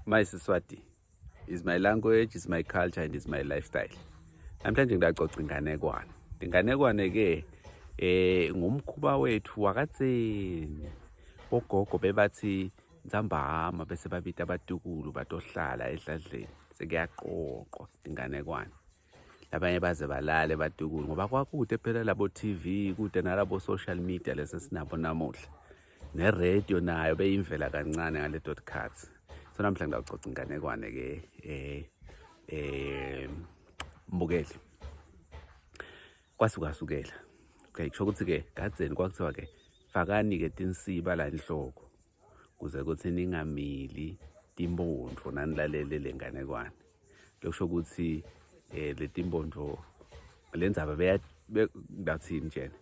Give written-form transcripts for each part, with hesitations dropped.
My SiSwati is my language, is my culture, and is my lifestyle. Namhlanje ngidacoca inganekwane. Inganekwane ke ngumkhuba wethu wakatseni. Ogogo bebathi nzambama bese babita abatukulu batohlala edladleni. Sekuyaqoqwa inganekwane. Labanye baze balale batukulu ngoba kwakude phela labo TV, kude nalabo social media lese sinabo namuhla. Ne-radio nayo beyimvela kancane ngale dot cards. So namhlanje ngawucoca inganekwane ke mbukeli kwasukasukela. Okay, kusho ukuthi ke kadzeni kwakuthiwa ke fakani ke tinsiba la enhloko kuze kuthi ningamili timbondvo nanilalele lenganekwane. Lokusho ukuthi le timbondvo lendzaba bathini njena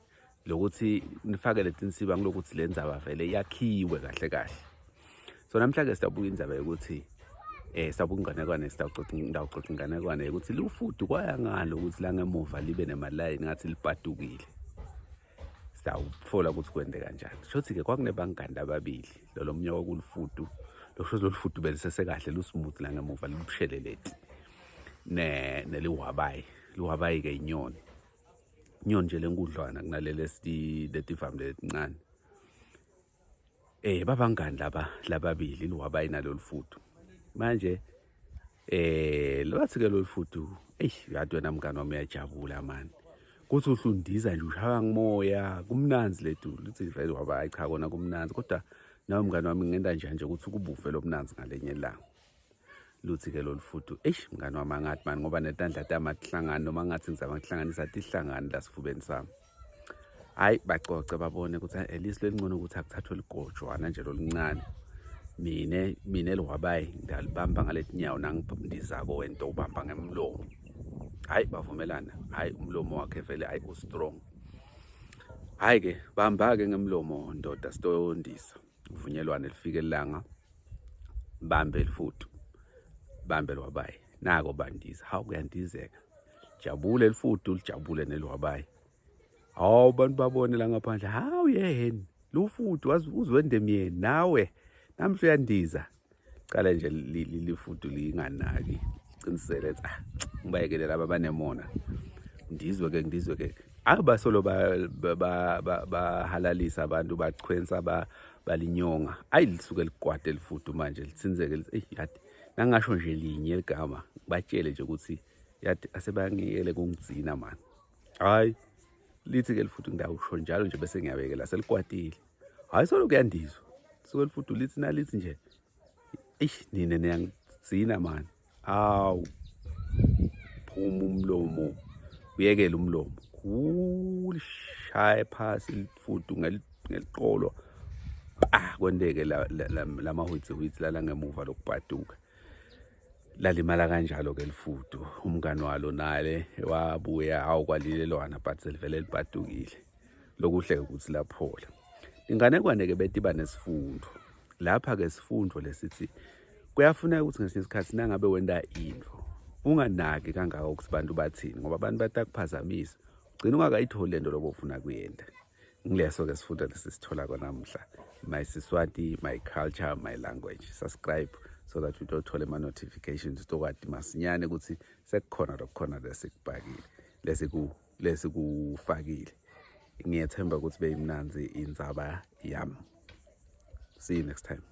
lokuthi nifake le tinsiba ngilokuthi lendzaba vele yakhiwe kahle kahle. So namhlanje sitabuka indzaba yokuthi sabuka inganekwane ndawucoca inganekwane ukuthi Lufudvu kwaya ngalo ukuthi la ngemuva libe nemalayini ngathi lipatukile. Sitawufola ukuthi kwende kanjani. Shothi ke kwakunebangani ababili lo munye wakuLufudvu lo Lufudvu belisese kahle lusmooth la ngemuva libusheleleti nelihhwabayi. Lihhwabayi ke inyoni nje lenkudlwana kunalele letivami letincane. Babangani lababili Lihhwabayi nalo Lufudvu. Manje lathi ke lo Lufudvu yathi wena mngani wami uyajabula mani. Kuthi uhlundiza nje ushaya ngimoya kumnanzi lethu lithi vele Lihhwabayi cha kona kumnanzi kodwa nawe mngani wami ngenda nje ukuthi kubufe lomnanzi ngalenye ilanga. Luthi ke lo Lufudvu mngani wami angathi mani ngoba netandla tamahlangana noma ngathi ngizama ukuhlanganisa tihlangana la sifubeni sami. Hayi bacoce babone ukuthi at least lengcono ukuthi akuthathwe ligojwana nje lolincane. Mina Lihhwabayi ngidalibamba ngaletinyawo nangiphandizako wento ubamba ngemlomo. Hayi bavumelana. Hayi umlomo wakhe vele ustrong. Hayi ke bamba ke ngemlomo ndoda sitoyondisa. Uvunyelwane lifike ilanga bambe Lufudvu. Bambe Lihhwabayi nako bandiza. Hawu kuyandizeka. Jabule Lufudvu lijabule neLihhwabayi. Hawu bantu babone la ngaphandle. Hawu yeheni Lufudvu uzwende myeni nawe. Namhla uyandiza. Cala nje Lufudvu linganaki. Cinisele ethi ngibayekele laba banemona. Ngizwe ke. Abasolo bahalalisa abantu bachwensa balinyonga. Ayilisuke likwade Lufudvu manje litsinzeke lithi yathi nangasho nje linye igama batshele nje ukuthi yathi asebangiyele kungizina mani. Hayi lithi ke Lufudvu ngidawusho njalo nje bese ngiyabekela selikwadile. Hayi solo kuyandizwa. So Lufudvu lithi nalithi nje nina niyangizina mani. Awu phuma umlomo uyekela umlomo kulishaye phasi Lufudvu ngeliqolo kwendeke lamahwitsi lala ngemuva lokubhaduka. Lalimala kanjalo ke Lufudvu umngani walo nale wabuya awukwalilelwana but selivele libhadukile. Lokuhle ukuthi laphola. Inganekwane ke betiba nesifundo. Lapha ke sifundo lesithi kuyafuneka ukuthi ngesinye isikhathi nangabe wenda into unganaki kangaka ukuthi abantu bathini ngoba abantu batakuphazamisa. Ugcina ungakayitholi lento lobofuna kuyenda. Ngileso ke sifundo lesisithola konamhla. My SiSwati, my culture, my language. Subscribe so that you don't thole notifications tokwathi masinyane ukuthi sekukhona lokukhona lesikubhakile lesikufakile. Ngiyethemba ukuthi beyimnanzi indzaba yami. See you next time.